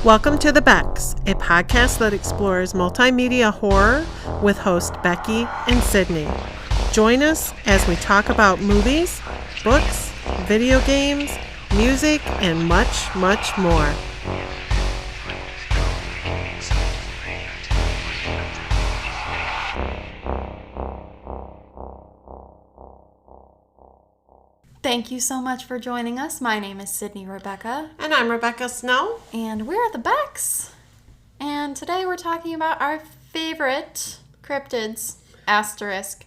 Welcome to the Becks, a podcast that explores multimedia horror with host Becky and Sydney. Join us as we talk about movies, books, video games, music, and much, much more. Thank you so much for joining us. My name is Sydney Rebecca. And I'm Rebecca Snow. And we're at the Becks. And today we're talking about our favorite cryptids, asterisk.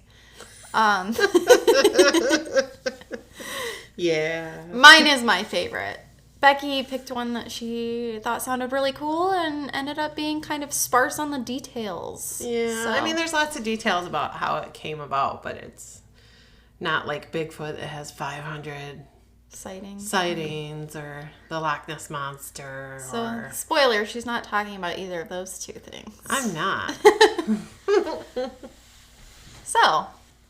Yeah. Mine is my favorite. Becky picked one that she thought sounded really cool and ended up being kind of sparse on the details. Yeah, I mean, there's lots of details about how it came about, but it's not like Bigfoot that has 500 sightings or the Loch Ness Monster. So, spoiler, she's not talking about either of those two things. I'm not. So,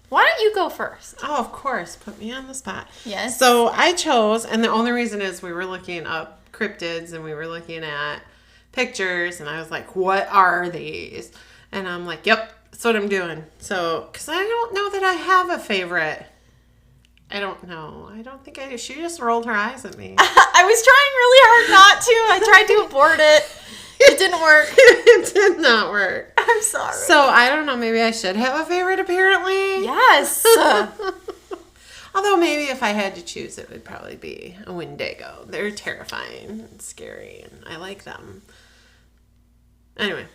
why don't you go first? Oh, of course. Put me on the spot. Yes. So I chose, and the only reason is we were looking up cryptids and we were looking at pictures, and I was like, what are these? And I'm like, yep. That's what I'm doing. So, because I don't know that I have a favorite. I don't know. I don't think I do. She just rolled her eyes at me. I was trying really hard not to. I tried to abort it. It didn't work. It did not work. I'm sorry. So, I don't know. Maybe I should have a favorite, apparently. Yes. Although, maybe if I had to choose, it would probably be a Wendigo. They're terrifying and scary, and I like them. Anyway.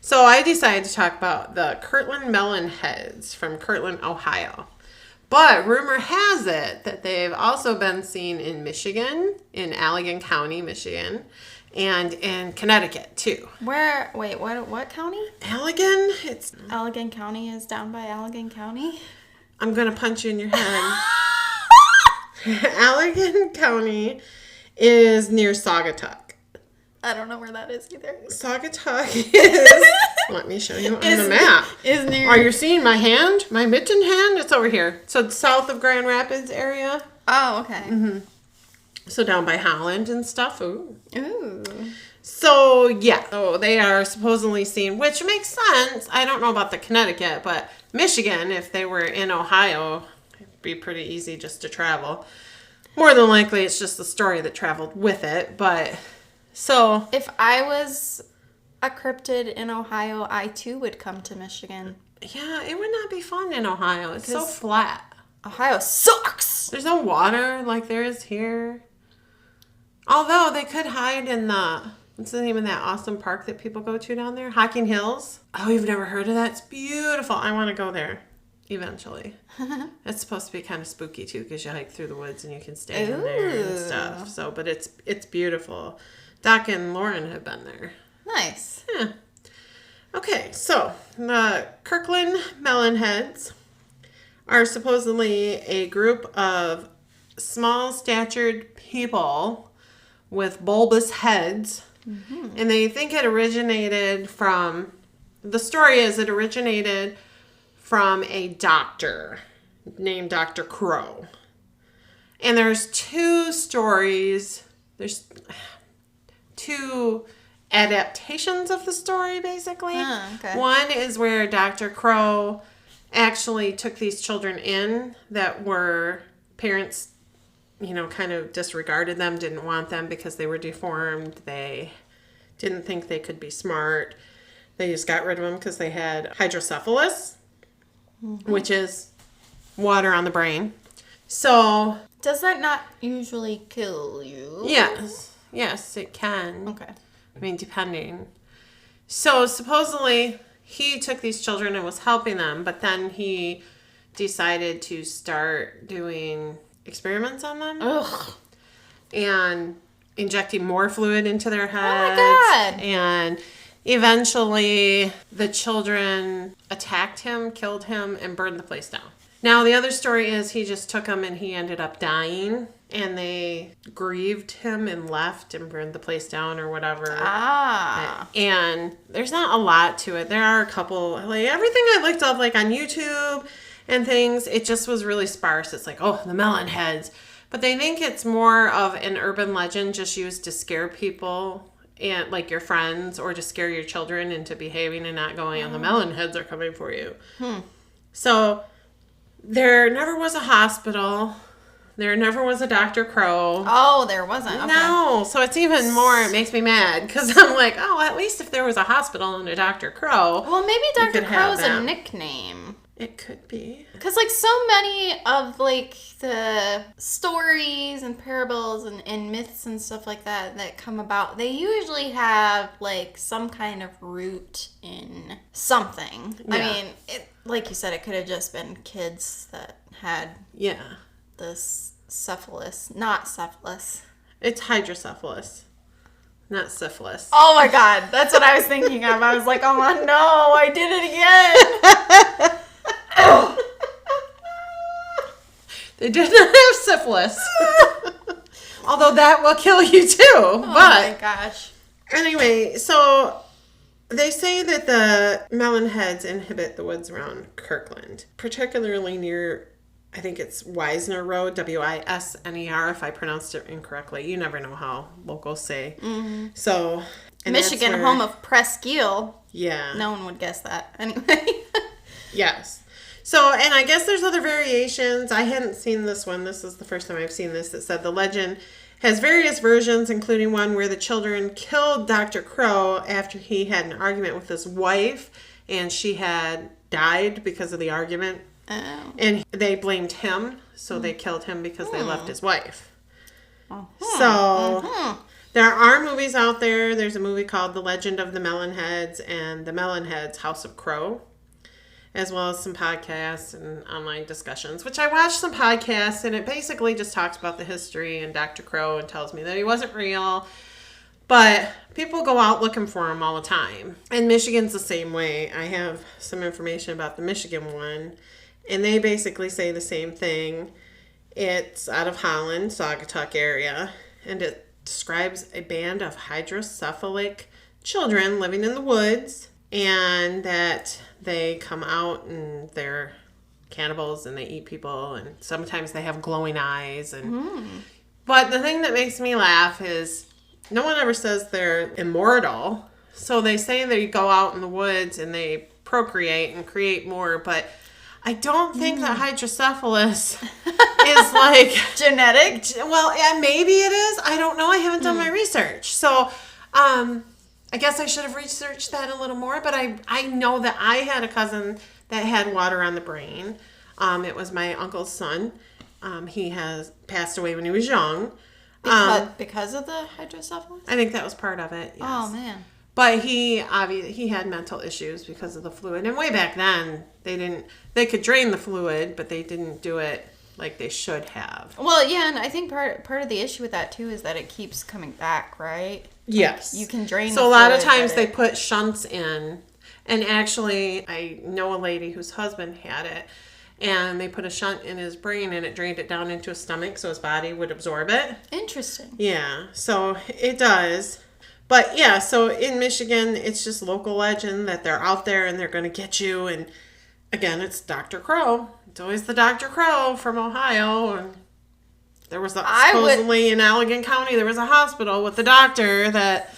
So I decided to talk about the Kirtland melon heads from Kirtland, Ohio. But rumor has it that they've also been seen in Michigan, in Allegan County, Michigan, and in Connecticut too. Where? Wait, what county? Allegan? It's Allegan County is down by Allegan County? I'm going to punch you in your head. Allegan County is near Saugatuck. I don't know where that is either. Saugatuck is... Let me show you on the map. Is near... Are you seeing my hand? My mitten hand? It's over here. So it's south of Grand Rapids area. Oh, okay. Mm-hmm. So down by Holland and stuff. Ooh. Ooh. So, yeah. So they are supposedly seen, which makes sense. I don't know about the Connecticut, but Michigan, if they were in Ohio, it'd be pretty easy just to travel. More than likely, it's just the story that traveled with it, but... So, if I was a cryptid in Ohio, I too would come to Michigan. Yeah, it would not be fun in Ohio. It's so flat. Ohio sucks! There's no water like there is here. Although they could hide in what's the name of that awesome park that people go to down there? Hocking Hills. Oh, you've never heard of that? It's beautiful. I want to go there eventually. It's supposed to be kind of spooky too, because you hike through the woods and you can stay in there and stuff. So, but it's beautiful. Doc and Lauren have been there. Nice. Yeah. Okay, so the Kirtland Melonheads are supposedly a group of small-statured people with bulbous heads. Mm-hmm. And they think it originated from... The story is it originated from a doctor named Dr. Crow. And there's two stories... There's... two adaptations of the story, basically. Okay. One is where Dr. Crow actually took these children in that were parents, kind of disregarded them, didn't want them because they were deformed. They didn't think they could be smart. They just got rid of them because they had hydrocephalus, which is water on the brain. So... Does that not usually kill you? Yes. Yes, it can. Okay. I mean, depending. So, supposedly, he took these children and was helping them, but then he decided to start doing experiments on them. Ugh. And injecting more fluid into their heads. Oh, my God. And eventually, the children attacked him, killed him, and burned the place down. Now, the other story is he just took them and he ended up dying. And they grieved him and left and burned the place down or whatever. Ah. And there's not a lot to it. There are a couple, like everything I looked up like on YouTube and things, it just was really sparse. It's like, oh, the melon heads. But they think it's more of an urban legend just used to scare people and like your friends, or to scare your children into behaving and not going, and the melon heads are coming for you. So there never was a hospital. There never was a Dr. Crow. Oh, there wasn't. Okay. No. So it's even more, it makes me mad, because I'm like, oh, at least if there was a hospital and a Dr. Crow. Well, maybe Dr. Crow's a nickname. It could be. Because, like, so many of, like, the stories and parables and myths and stuff like that come about, they usually have, like, some kind of root in something. Yeah. I mean, like you said, it could have just been kids that had this syphilis. Not syphilis. It's hydrocephalus. Not syphilis. Oh, my God. That's what I was thinking of. I was like, oh, no, I did it again. They did not have syphilis. Although that will kill you too. Oh my gosh. Anyway, so they say that the melon heads inhabit the woods around Kirkland, particularly near, I think it's Wisner Road, Wisner, if I pronounced it incorrectly. You never know how locals say. Mm-hmm. So, Michigan, home of Presqu'île. Yeah. No one would guess that. Anyway. Yes. So, and I guess there's other variations. I hadn't seen this one. This is the first time I've seen this. It said the legend has various versions, including one where the children killed Dr. Crow after he had an argument with his wife, and she had died because of the argument. Oh. And they blamed him, so they killed him because they left his wife. So, there are movies out there. There's a movie called The Legend of the Melonheads and The Melonheads House of Crow, as well as some podcasts and online discussions, which I watched some podcasts, and it basically just talks about the history and Dr. Crow and tells me that he wasn't real. But people go out looking for him all the time. And Michigan's the same way. I have some information about the Michigan one, and they basically say the same thing. It's out of Holland, Saugatuck area, and it describes a band of hydrocephalic children living in the woods, and that they come out and they're cannibals and they eat people, and sometimes they have glowing eyes. And But the thing that makes me laugh is no one ever says they're immortal. So they say they go out in the woods and they procreate and create more, but I don't think that hydrocephalus is like genetic. Well, yeah, maybe it is. I don't know. I haven't done my research. So, I guess I should have researched that a little more, but I know that I had a cousin that had water on the brain. It was my uncle's son. He has passed away when he was young. Because of the hydrocephalus? I think that was part of it, yes. Oh, man. But he had mental issues because of the fluid. And way back then, they could drain the fluid, but they didn't do it like they should have. Well, yeah, and I think part of the issue with that, too, is that it keeps coming back, right? Yes. Like, you can drain So a lot of times they put shunts in. And actually, I know a lady whose husband had it. And they put a shunt in his brain and it drained it down into his stomach so his body would absorb it. Interesting. Yeah, so it does. But yeah, so in Michigan, it's just local legend that they're out there and they're going to get you. And again, it's Dr. Crow. It's always the Dr. Crow from Ohio. And there was supposedly in Allegan County, there was a hospital with the doctor that,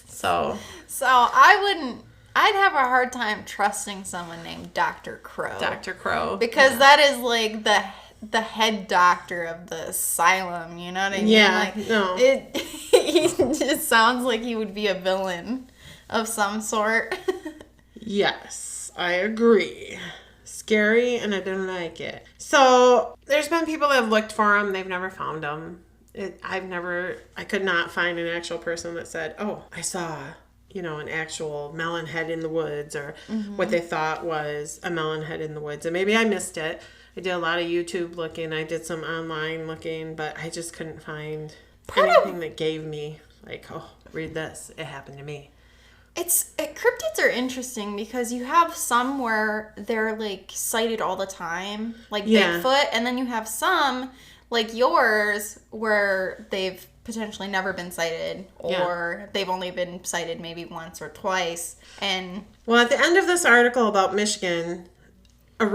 So I'd have a hard time trusting someone named Dr. Crow. Dr. Crow. Because that is like the head doctor of the asylum, you know what I mean? Yeah, like, no. He just sounds like he would be a villain of some sort. Yes, I agree. Scary, and I didn't like it. So, there's been people that have looked for him. They've never found him. I could not find an actual person that said, oh, I saw an actual melon head in the woods, or what they thought was a melon head in the woods. And maybe I missed it. I did a lot of YouTube looking. I did some online looking, but I just couldn't find anything that gave me like, oh, read this. It happened to me. Cryptids are interesting because you have some where they're like sighted all the time, like Bigfoot, and then you have some like yours where they've potentially never been sighted, or they've only been sighted maybe once or twice. And well, at the end of this article about Michigan, one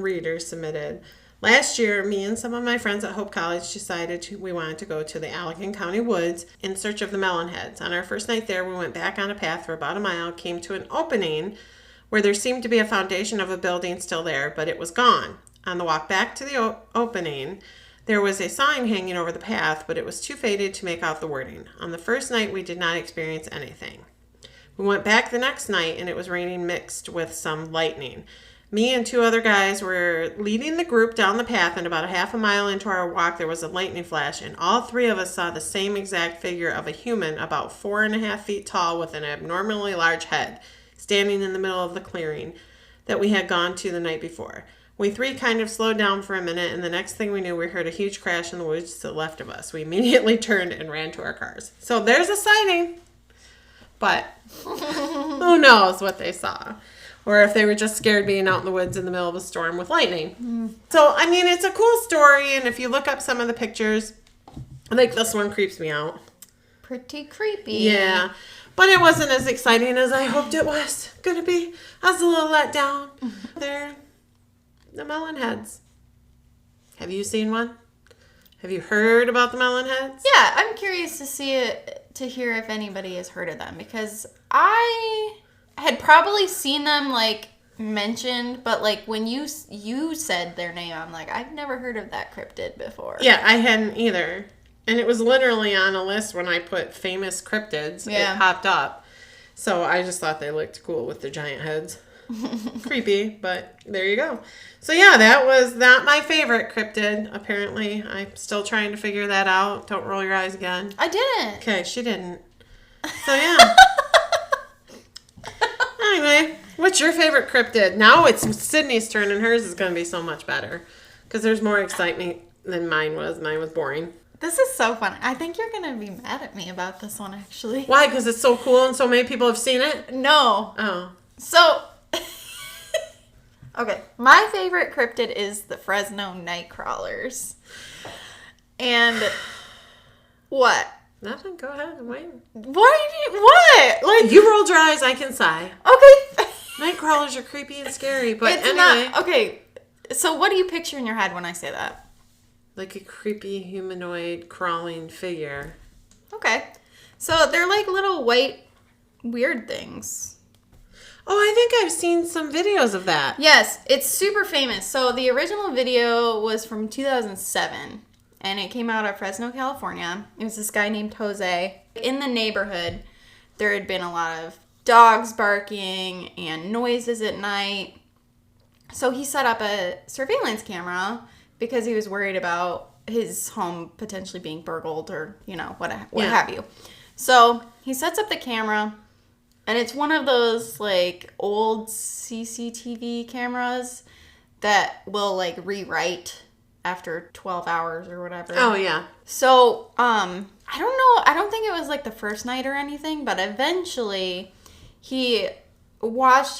reader submitted Last year, me and some of my friends at Hope College decided we wanted to go to the Allegan County woods in search of the melonheads. On our first night there, we went back on a path for about a mile, came to an opening where there seemed to be a foundation of a building still there, but it was gone. On the walk back to the opening, there was a sign hanging over the path, but it was too faded to make out the wording. On the first night, we did not experience anything. We went back the next night, and it was raining mixed with some lightning. Me and 2 other guys were leading the group down the path, and about a half a mile into our walk, there was a lightning flash, and all 3 of us saw the same exact figure of a human about 4.5 feet tall with an abnormally large head, standing in the middle of the clearing that we had gone to the night before. We 3 kind of slowed down for a minute, and the next thing we knew, we heard a huge crash in the woods to the left of us. We immediately turned and ran to our cars. So there's a sighting, but who knows what they saw. Or if they were just scared being out in the woods in the middle of a storm with lightning. So, I mean, it's a cool story, and if you look up some of the pictures, I think this one creeps me out. Pretty creepy. Yeah. But it wasn't as exciting as I hoped it was going to be. I was a little let down. They're the melon heads. Have you seen one? Have you heard about the melon heads? Yeah, I'm curious to hear if anybody has heard of them, because I had probably seen them, like, mentioned, but, like, when you said their name, I'm like, I've never heard of that cryptid before. Yeah, I hadn't either. And it was literally on a list when I put famous cryptids. Yeah. It popped up. So I just thought they looked cool with their giant heads. Creepy, but there you go. So yeah, that was not my favorite cryptid, apparently. I'm still trying to figure that out. Don't roll your eyes again. I didn't. Okay, she didn't. So yeah. Anyway, what's your favorite cryptid? Now it's Sydney's turn, and hers is going to be so much better. Because there's more excitement than mine was. Mine was boring. This is so fun. I think you're going to be mad at me about this one, actually. Why? Because it's so cool and so many people have seen it? No. Oh. So, okay. My favorite cryptid is the Fresno night crawlers. And what? Nothing. Go ahead. I'm waiting. What? Like, you rolled your eyes. I can sigh. Okay. Night crawlers are creepy and scary, but it's anyway. Not, okay. So what do you picture in your head when I say that? Like a creepy humanoid crawling figure. Okay. So they're like little white weird things. Oh, I think I've seen some videos of that. Yes, it's super famous. So the original video was from 2007, and it came out of Fresno, California. It was this guy named Jose. In the neighborhood, there had been a lot of dogs barking and noises at night. So he set up a surveillance camera because he was worried about his home potentially being burgled or, what have you. So he sets up the camera, and it's one of those, like, old CCTV cameras that will, like, rewrite after 12 hours or whatever. Oh, yeah. So, I don't know. I don't think it was, like, the first night or anything, but eventually he watched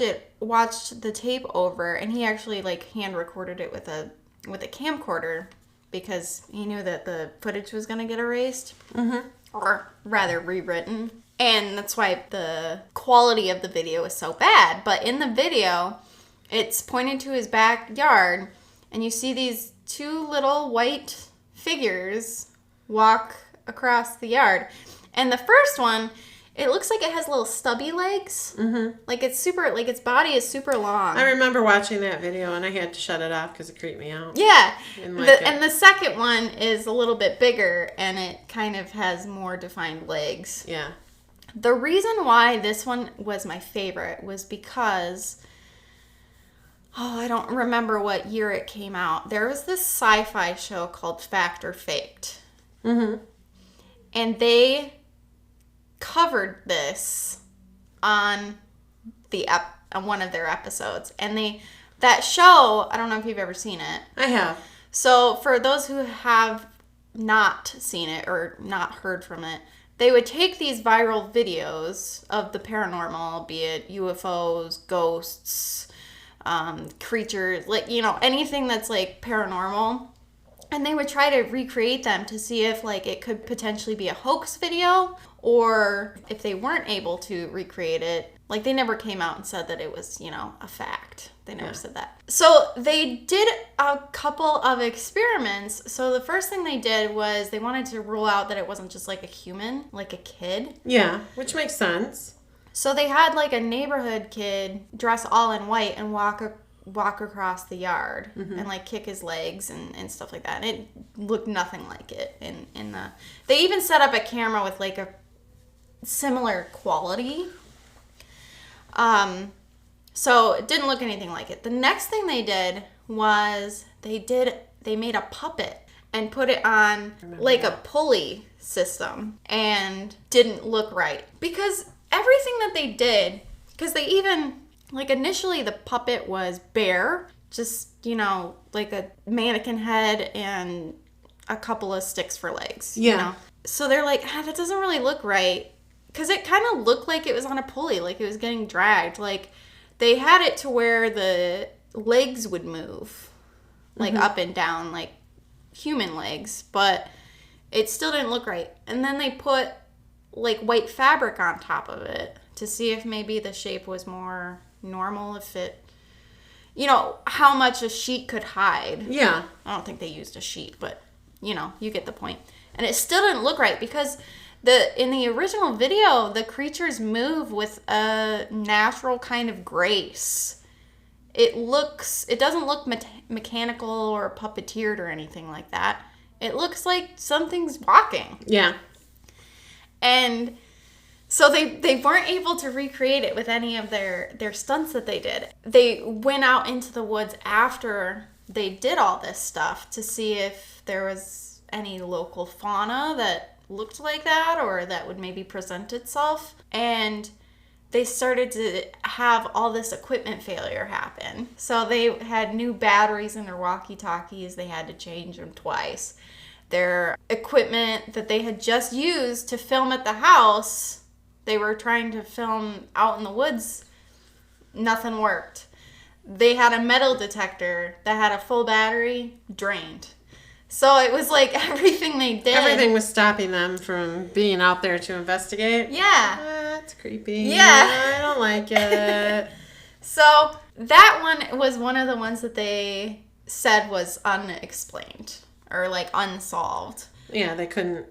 the tape over, and he actually, like, hand recorded it with a camcorder because he knew that the footage was going to get erased. Mm-hmm. Or rather rewritten. And that's why the quality of the video is so bad. But in the video, it's pointed to his backyard, and you see these 2 little white figures walk across the yard. And the first one, it looks like it has little stubby legs. Mm-hmm. Like its body is super long. I remember watching that video, and I had to shut it off because it creeped me out. Yeah. And the second one is a little bit bigger, and it kind of has more defined legs. Yeah. The reason why this one was my favorite was because, I don't remember what year it came out. There was this sci-fi show called Fact or Faked. Mm-hmm. And they covered this on one of their episodes, and that show, I don't know if you've ever seen it. I have. So for those who have not seen it or not heard from it, they would take these viral videos of the paranormal, be it UFOs, ghosts, creatures, like, anything that's like paranormal, and they would try to recreate them to see if, like, it could potentially be a hoax video, or if they weren't able to recreate it, like, they never came out and said that it was, a fact. They never said that. So they did a couple of experiments. So the first thing they did was they wanted to rule out that it wasn't just like a human, like a kid. Yeah, which makes sense. So they had like a neighborhood kid dress all in white and walk across the yard and like kick his legs and stuff like that. And it looked nothing like it in the... They even set up a camera with like a similar quality. So it didn't look anything like it. The next thing they did was they made a puppet and put it on like a pulley system and didn't look right. Because everything that they did, because they even, like initially the puppet was bare, just, you know, like a mannequin head and a couple of sticks for legs. Yeah. You know? So they're like, that doesn't really look right. Because it kind of looked like it was on a pulley, like it was getting dragged. Like, they had it to where the legs would move, like up and down, like human legs, but it still didn't look right. And then they put like white fabric on top of it to see if maybe the shape was more normal, if it, you know, how much a sheet could hide. Yeah. I don't think they used a sheet, but, you know, you get the point. And it still didn't look right because... In the original video, the creatures move with a natural kind of grace. It doesn't look mechanical or puppeteered or anything like that. It looks like something's walking. Yeah. And so they weren't able to recreate it with any of their stunts that they did. They went out into the woods after they did all this stuff to see if there was any local fauna that looked like that or that would maybe present itself, and they started to have all this equipment failure happen. So they had new batteries in their walkie-talkies. They had to change them twice. Their equipment that they had just used to film at the house, they were trying to film out in the woods, nothing worked. They had a metal detector that had a full battery, drained. So it was like everything they did. Everything was stopping them from being out there to investigate. Yeah. That's creepy. Yeah. I don't like it. So that one was one of the ones that they said was unexplained or like unsolved. Yeah, they couldn't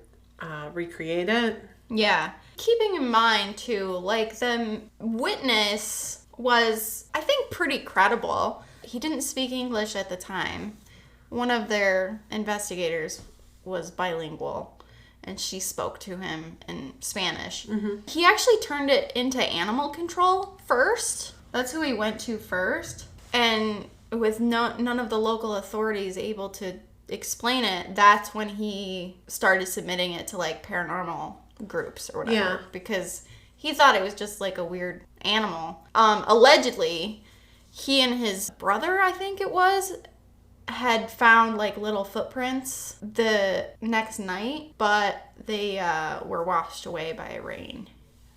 recreate it. Yeah. Keeping in mind too, like the witness was, I think, pretty credible. He didn't speak English at the time. One of their investigators was bilingual, and she spoke to him in Spanish. Mm-hmm. He actually turned it into animal control first. That's who he went to first. And with none of the local authorities able to explain it, that's when he started submitting it to, like, paranormal groups or whatever. Yeah. Because he thought it was just, like, a weird animal. Allegedly, he and his brother, I think it was, had found like little footprints the next night, but they were washed away by rain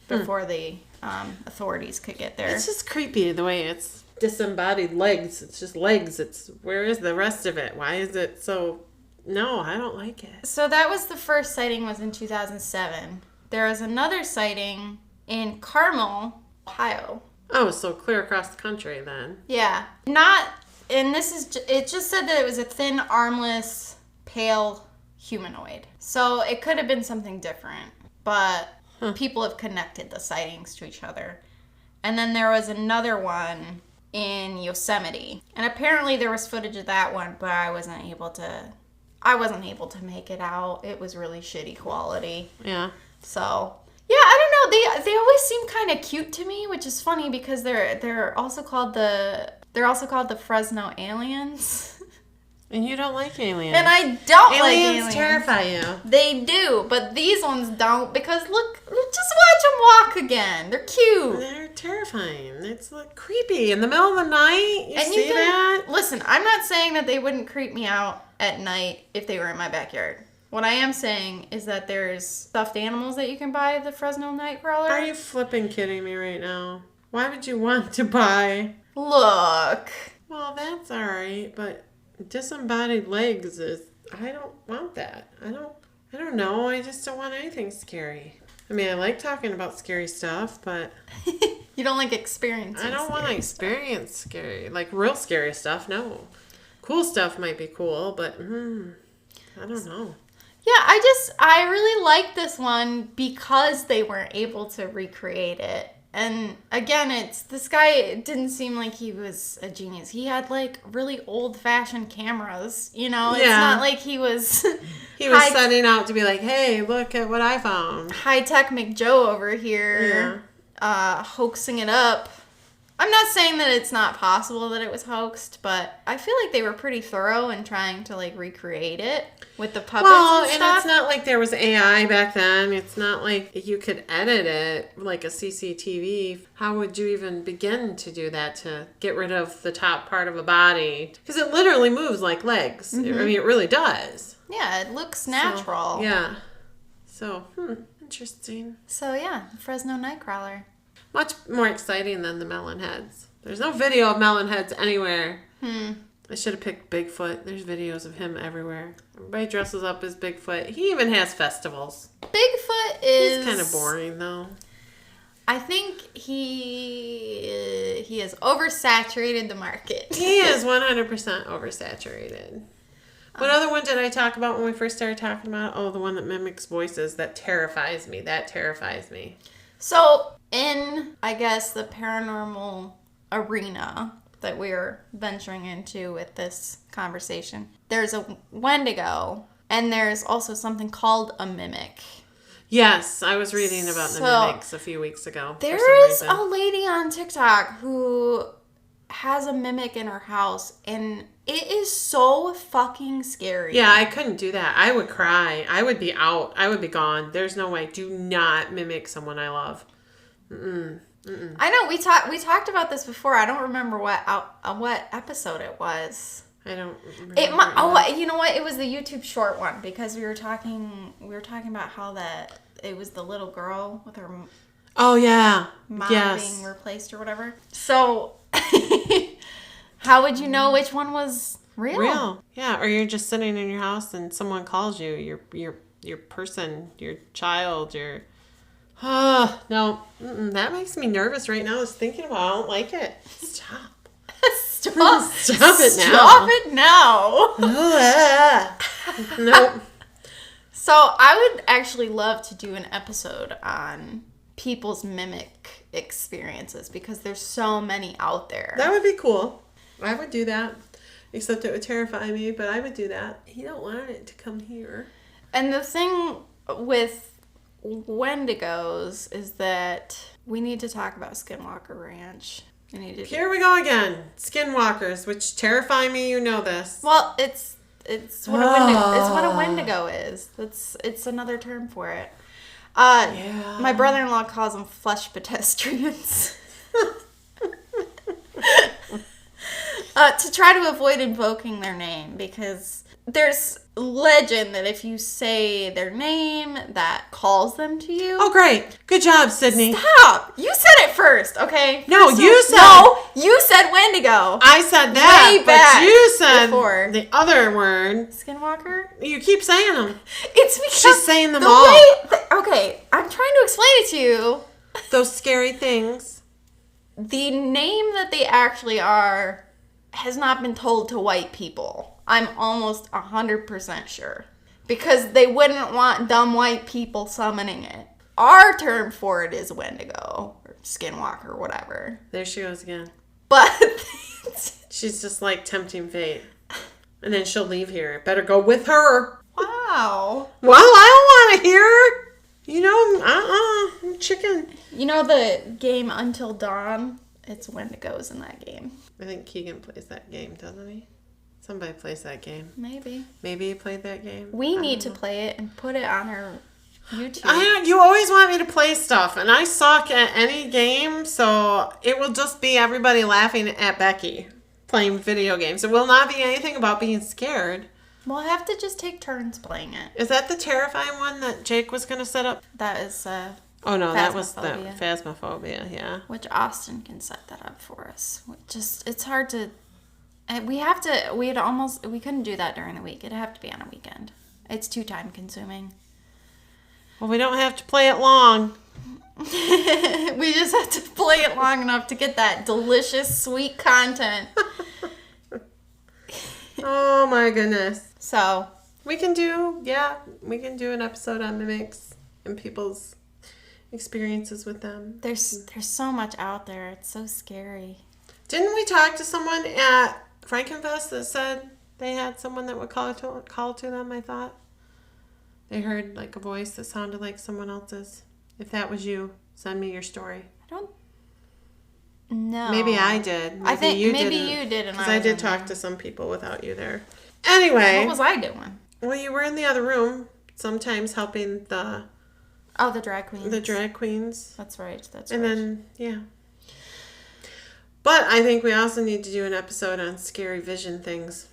before the authorities could get there. It's just creepy the way it's disembodied legs. It's just legs. Where is the rest of it? Why is it so... No, I don't like it. So that was the first sighting, was in 2007. There was another sighting in Carmel, Ohio. Oh, so clear across the country then. Yeah. And it just said that it was a thin, armless, pale humanoid. So it could have been something different, but people have connected the sightings to each other. And then there was another one in Yosemite. And apparently there was footage of that one, but I wasn't able to make it out. It was really shitty quality. Yeah. So, yeah, I don't know. They always seem kind of cute to me, which is funny because they're also called the Fresno aliens. And you don't like aliens. And I don't like aliens. Aliens terrify you. They do, but these ones don't, because look, just watch them walk again. They're cute. They're terrifying. It's like creepy in the middle of the night. You see that? Listen, I'm not saying that they wouldn't creep me out at night if they were in my backyard. What I am saying is that there's stuffed animals that you can buy at the Fresno Nightcrawler. Are you flipping kidding me right now? Why would you want to buy... Look. Well, that's all right, but disembodied legs is... I don't want that. I don't know. I just don't want anything scary. I mean, I like talking about scary stuff, but You don't like experiencing I don't want to experience scary, like real scary stuff. No. Cool stuff might be cool, but I don't know. Yeah, I really like this one because they weren't able to recreate it. And again, this guy, it didn't seem like he was a genius. He had like really old-fashioned cameras, you know? It's not like he was... He was setting out to be like, hey, look at what I found. High-tech McJoe over here, hoaxing it up. I'm not saying that it's not possible that it was hoaxed, but I feel like they were pretty thorough in trying to like recreate it with the puppets and stuff. And it's not like there was AI back then. It's not like you could edit it like a CCTV. How would you even begin to do that to get rid of the top part of a body? Because it literally moves like legs. I mean, it really does. Yeah, it looks natural. So, interesting. So, yeah, Fresno Nightcrawler. Much more exciting than the melon heads. There's no video of melon heads anywhere. I should have picked Bigfoot. There's videos of him everywhere. Everybody dresses up as Bigfoot. He even has festivals. Bigfoot is... He's kind of boring, though. I think he has oversaturated the market. He is 100% oversaturated. What other one did I talk about when we first started talking about? Oh, the one that mimics voices. That terrifies me. So, in, I guess, the paranormal arena that we're venturing into with this conversation, there's a Wendigo, and there's also something called a mimic. Yes, I was reading about the mimics a few weeks ago. There's a lady on TikTok who has a mimic in her house, and it is so fucking scary. Yeah, I couldn't do that. I would cry. I would be out. I would be gone. There's no way. Do not mimic someone I love. I know we talked about this before. I don't remember what episode it was. I don't remember. You know what? It was the YouTube short one because we were talking about how it was the little girl with her mom being replaced or whatever. So how would you know which one was real? Yeah, or you're just sitting in your house and someone calls you, your person, your child, your... Oh, no. That makes me nervous right now. I was thinking about it. I don't like it. Stop. Stop it now. Stop it now. Nope. So I would actually love to do an episode on people's mimic experiences because there's so many out there. That would be cool. I would do that. Except it would terrify me, but I would do that. You don't want it to come here. And the thing with Wendigos is that we need to talk about Skinwalker Ranch. Here we go again. Skinwalkers, which terrify me. You know this. Well, it's what a Wendigo is. It's another term for it. My brother-in-law calls them flesh pedestrians. To try to avoid invoking their name because there's legend that if you say their name, that calls them to you. Oh, great. Good job, Sydney. Stop. You said it first, okay? No, you said Wendigo. I said that, way back but you said before. The other word. Skinwalker? You keep saying them. It's because she's saying them all. Okay, I'm trying to explain it to you. Those scary things. The name that they actually are has not been told to white people. I'm almost 100% sure. Because they wouldn't want dumb white people summoning it. Our term for it is Wendigo, or Skinwalker, or whatever. There she goes again. But she's just like tempting fate. And then she'll leave here. Better go with her. Wow. Well, I don't want to hear her. You know, I'm chicken. You know the game Until Dawn? It's Wendigos in that game. I think Keegan plays that game, doesn't he? Somebody plays that game. Maybe he played that game. We need to play it and put it on our YouTube. You always want me to play stuff, and I suck at any game, so it will just be everybody laughing at Becky playing video games. It will not be anything about being scared. We'll have to just take turns playing it. Is that the terrifying one that Jake was going to set up? That is oh no, that was the Phasmophobia, yeah. Which Austin can set that up for us. It's hard to... We couldn't do that during the week. It'd have to be on a weekend. It's too time consuming. Well, we don't have to play it long. We just have to play it long enough to get that delicious, sweet content. Oh my goodness. So we can do an episode on mimics and people's experiences with them. there's so much out there. It's so scary. Didn't we talk to someone at Frankenfest that said they had someone that would call to them, I thought? They heard like a voice that sounded like someone else's. If that was you, send me your story. I don't know. Maybe I did. I think maybe you did. Because I did talk to some people without you there. Anyway. What was I doing? Well, you were in the other room, sometimes helping the drag queens. The drag queens. That's right. And then, yeah. But I think we also need to do an episode on scary vision things.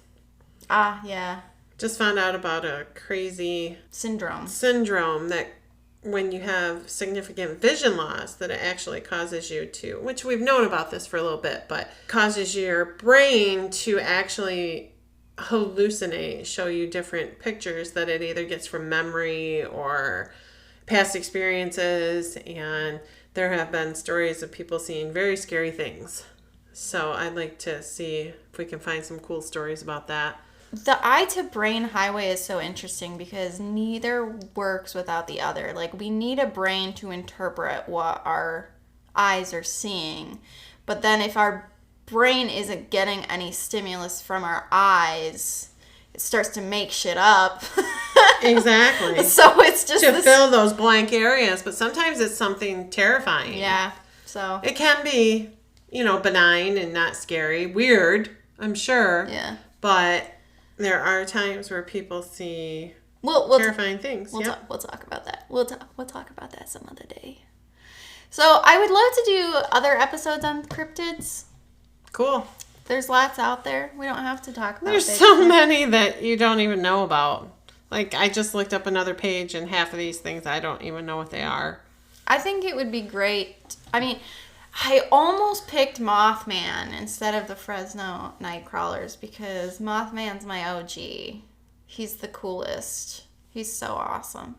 Ah, yeah. Just found out about a crazy syndrome that when you have significant vision loss, that it actually causes you to, which we've known about this for a little bit, but causes your brain to actually hallucinate, show you different pictures that it either gets from memory or past experiences. And there have been stories of people seeing very scary things. So I'd like to see if we can find some cool stories about that. The eye to brain highway is so interesting because neither works without the other. Like, we need a brain to interpret what our eyes are seeing. But then if our brain isn't getting any stimulus from our eyes, it starts to make shit up. Exactly. So it's just to fill those blank areas. But sometimes it's something terrifying. Yeah. So it can be, benign and not scary. Weird, I'm sure. Yeah. But there are times where people see terrifying things. We'll talk about that. We'll talk about that some other day. So I would love to do other episodes on cryptids. Cool. There's lots out there. We don't have to talk about. There's so many that you don't even know about. Like, I just looked up another page, and half of these things I don't even know what they are. I think it would be great. I mean, I almost picked Mothman instead of the Fresno Nightcrawlers because Mothman's my OG. He's the coolest. He's so awesome.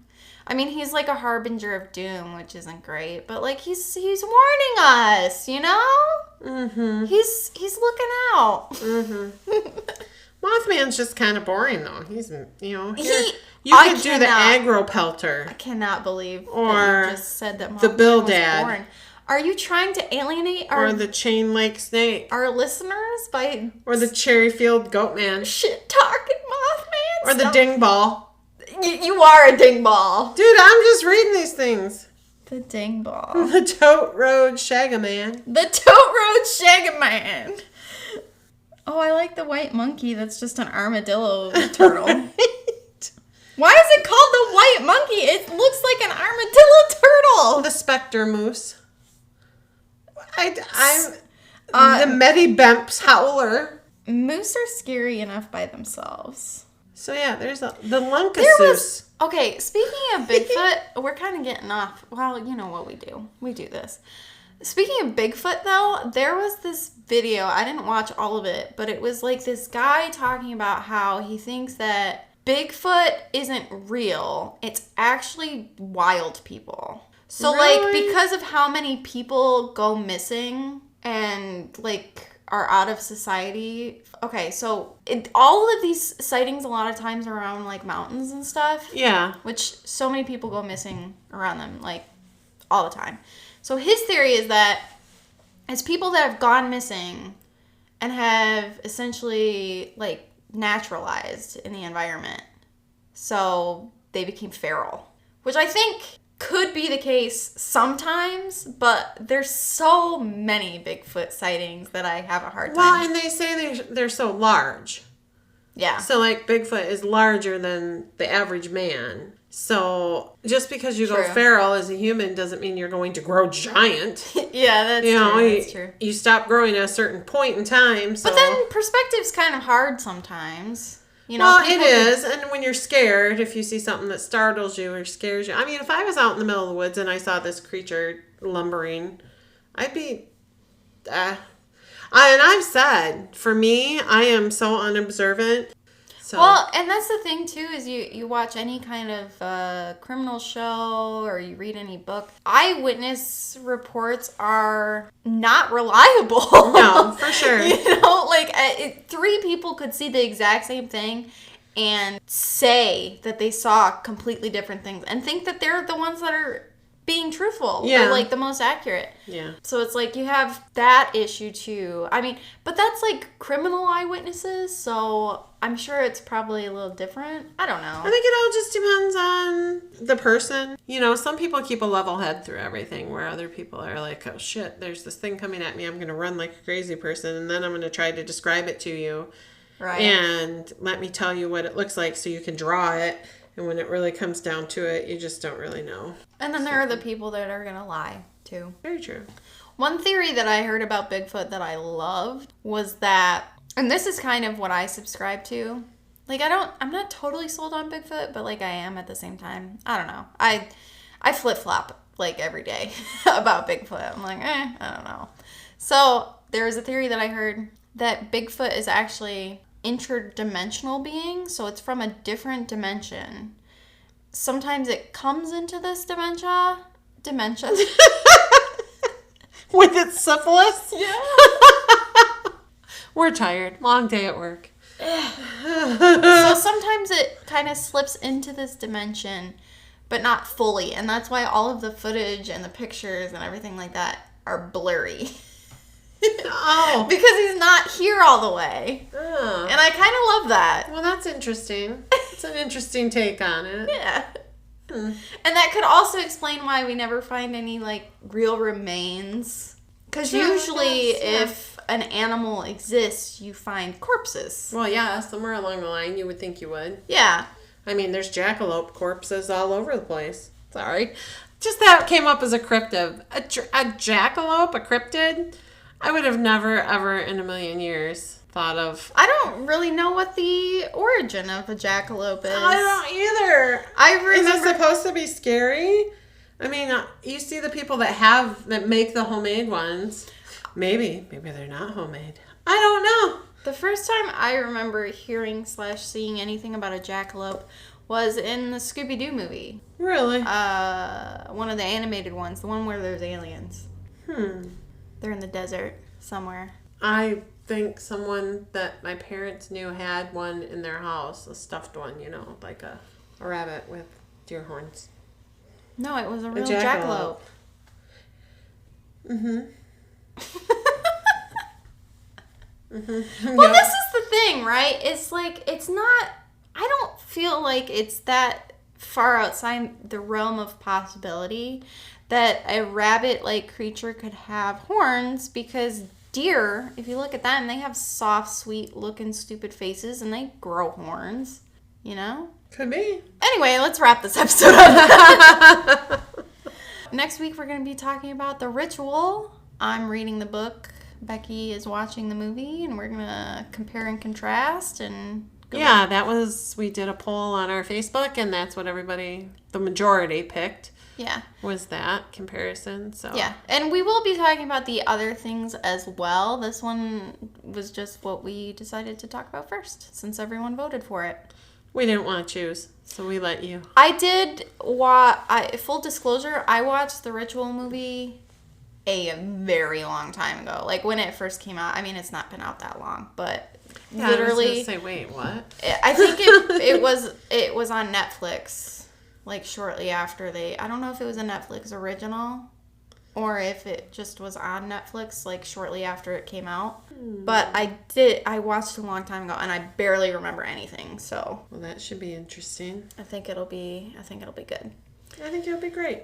I mean, he's like a harbinger of doom, which isn't great, but like he's warning us, Mm-hmm. He's looking out. Mm-hmm. Mothman's just kind of boring though. He's you could do the aggro pelter. I cannot believe or that you just said that Mothman the Bill was Dad. boring. Are you trying to alienate or the chain lake snake our listeners by or the Cherryfield goat man shit talking Mothman or the ding ball? You are a ding ball, dude. I'm just reading these things. The ding ball. The Tote Road Shagaman. The Tote Road Shagaman. Oh, I like the white monkey. That's just an armadillo turtle. Right. Why is it called the white monkey? It looks like an armadillo turtle. The Spectre Moose. I'm the Medibemps Howler. Moose are scary enough by themselves. So yeah, there's the Lunkasus. Okay, speaking of Bigfoot, we're kind of getting off. Well, you know what we do. We do this. Speaking of Bigfoot, though, there was this video. I didn't watch all of it, but it was like this guy talking about how he thinks that Bigfoot isn't real. It's actually wild people. So, like, because of how many people go missing and, like, are out of society. Okay, so all of these sightings a lot of times are around, like, mountains and stuff. Yeah. Which so many people go missing around them, like, all the time. So his theory is that it's people that have gone missing and have essentially, like, naturalized in the environment. So they became feral. Which I think could be the case sometimes, but there's so many Bigfoot sightings that I have a hard time. Well, and they say they're so large. Yeah. So, like, Bigfoot is larger than the average man. So, just because you go feral as a human doesn't mean you're going to grow giant. Yeah, that's true. You stop growing at a certain point in time. So. But then perspective's kind of hard sometimes. Well, it is. And when you're scared, if you see something that startles you or scares you. I mean, if I was out in the middle of the woods and I saw this creature lumbering, I'd be... and I've said, for me, I am so unobservant. So, Well, and that's the thing too, is you watch any kind of criminal show or you read any book, eyewitness reports are not reliable. no, for sure. You know, like three people could see the exact same thing and say that they saw completely different things and think that they're the ones that are being truthful. Yeah. Or like the most accurate. Yeah. So it's like you have that issue too. I mean, but that's like criminal eyewitnesses, so I'm sure it's probably a little different. I don't know. I think it all just depends on the person. You know, some people keep a level head through everything, where other people are like, oh shit, there's this thing coming at me. I'm going to run like a crazy person, and then I'm going to try to describe it to you. Right. And let me tell you what it looks like so you can draw it. And when it really comes down to it, you just don't really know. And then there are the people that are going to lie, too. Very true. One theory that I heard about Bigfoot that I loved was that, and this is kind of what I subscribe to. Like, I'm not totally sold on Bigfoot, but like I am at the same time. I don't know. I flip-flop like every day about Bigfoot. I'm like, I don't know. So there was a theory that I heard that Bigfoot is actually interdimensional being, so it's from a different dimension. Sometimes it comes into this dimension. With its syphilis? Yeah. We're tired. Long day at work. So sometimes it kind of slips into this dimension, but not fully, and that's why all of the footage and the pictures and everything like that are blurry. Oh. Because he's not here all the way. Oh. And I kind of love that. Well, that's interesting. It's an interesting take on it. Yeah. And that could also explain why we never find any, like, real remains. Because usually if an animal exists, you find corpses. Well, yeah, somewhere along the line you would think you would. Yeah. I mean, there's jackalope corpses all over the place. Sorry. Just that came up as a cryptid. A jackalope, a cryptid? I would have never, ever in a million years thought of. I don't really know what the origin of a jackalope is. I don't either. I remember. Is it supposed to be scary? I mean, you see the people that make the homemade ones. Maybe they're not homemade. I don't know. The first time I remember hearing / seeing anything about a jackalope was in the Scooby-Doo movie. Really? One of the animated ones, the one where there's aliens. They're in the desert somewhere. I think someone that my parents knew had one in their house, a stuffed one, you know, like a rabbit with deer horns. No, it was a real jackalope. Well, this is the thing, right? It's like, it's not, I don't feel like it's that far outside the realm of possibility that a rabbit-like creature could have horns, because deer, if you look at them, they have soft, sweet-looking, stupid faces, and they grow horns, you know? Could be. Anyway, let's wrap this episode up. Next week, we're going to be talking about The Ritual. I'm reading the book. Becky is watching the movie, and we're going to compare and contrast and Yeah, we did a poll on our Facebook, and that's what the majority picked. Yeah. Was that comparison. So yeah. And we will be talking about the other things as well. This one was just what we decided to talk about first, since everyone voted for it. We didn't want to choose, so we let you. I did full disclosure, I watched the Ritual movie a very long time ago. Like when it first came out. I mean, it's not been out that long, but yeah, literally I was gonna say, wait, what? I think it was on Netflix. Like shortly after I don't know if it was a Netflix original or if it just was on Netflix like shortly after it came out. But I watched it a long time ago and I barely remember anything. So well, that should be interesting. I think it'll be good. I think it'll be great.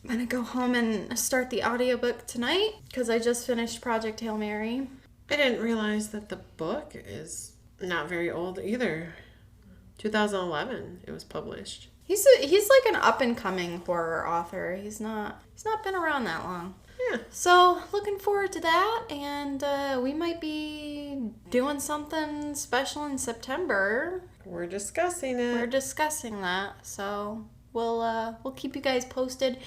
I'm gonna go home and start the audiobook tonight because I just finished Project Hail Mary. I didn't realize that the book is not very old either. 2011 it was published. He's like an up and coming horror author. He's not been around that long. Yeah. So looking forward to that, and we might be doing something special in September. We're discussing it. We're discussing that, so we'll keep you guys posted.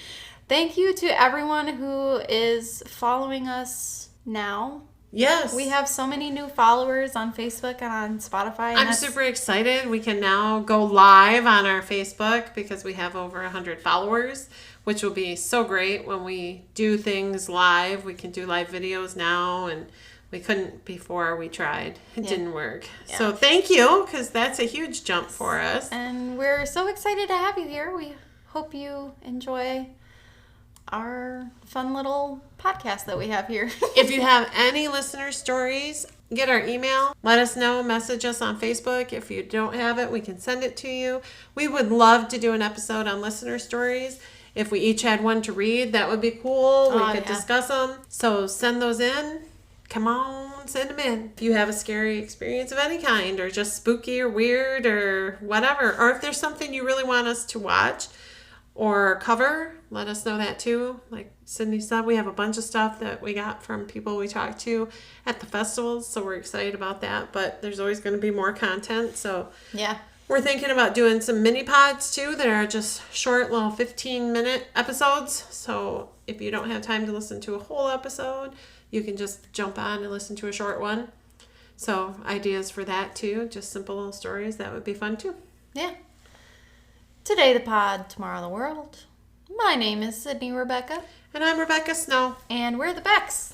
Thank you to everyone who is following us now Yes. We have so many new followers on Facebook and on Spotify. And I'm super excited. We can now go live on our Facebook because we have over 100 followers, which will be so great when we do things live. We can do live videos now, and we couldn't before we tried. It didn't work. Yeah. So thank you, because that's a huge jump for us. And we're so excited to have you here. We hope you enjoy our fun little podcast that we have here. If you have any listener stories, get our email. Let us know. Message us on Facebook. If you don't have it, we can send it to you. We would love to do an episode on listener stories. If we each had one to read, that would be cool. We could discuss them. So send those in. Come on, send them in. If you have a scary experience of any kind, or just spooky or weird or whatever, or if there's something you really want us to watch or cover, let us know that too. Like Sydney said, we have a bunch of stuff that we got from people we talked to at the festivals, so we're excited about that. But there's always going to be more content, so Yeah. we're thinking about doing some mini pods too that are just short little 15-minute episodes. So if you don't have time to listen to a whole episode, you can just jump on and listen to a short one. So ideas for that too, just simple little stories, that would be fun too. Yeah. Today the pod, tomorrow the world. My name is Sydney Rebecca. And I'm Rebecca Snow. And we're the Becks.